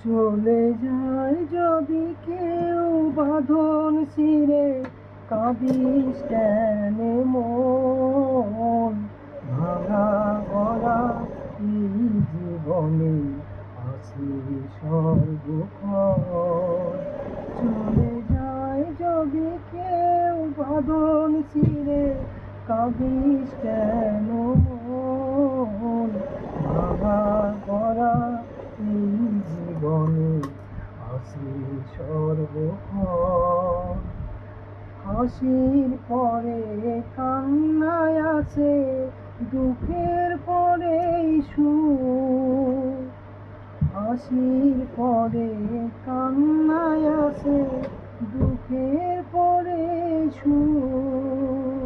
চলে যায় যদি কেউ বাঁধন ছিঁড়ে, কাঁদিস কেন মন? ভাঙা গড়া এই জীবনে আছে সর্বক্ষণ। চলে যায় যদি কেউ বাঁধন ছিঁড়ে, কাঁদিস কেন মন? ভাঙা গড়া এই জীবনে আছে সর্বক্ষণ। হাসির পরে কান্নায় আছে, দুঃখের পরেই সুখ। হাসির পরে কান্নায় আছে, দুঃখের পরে সুখ।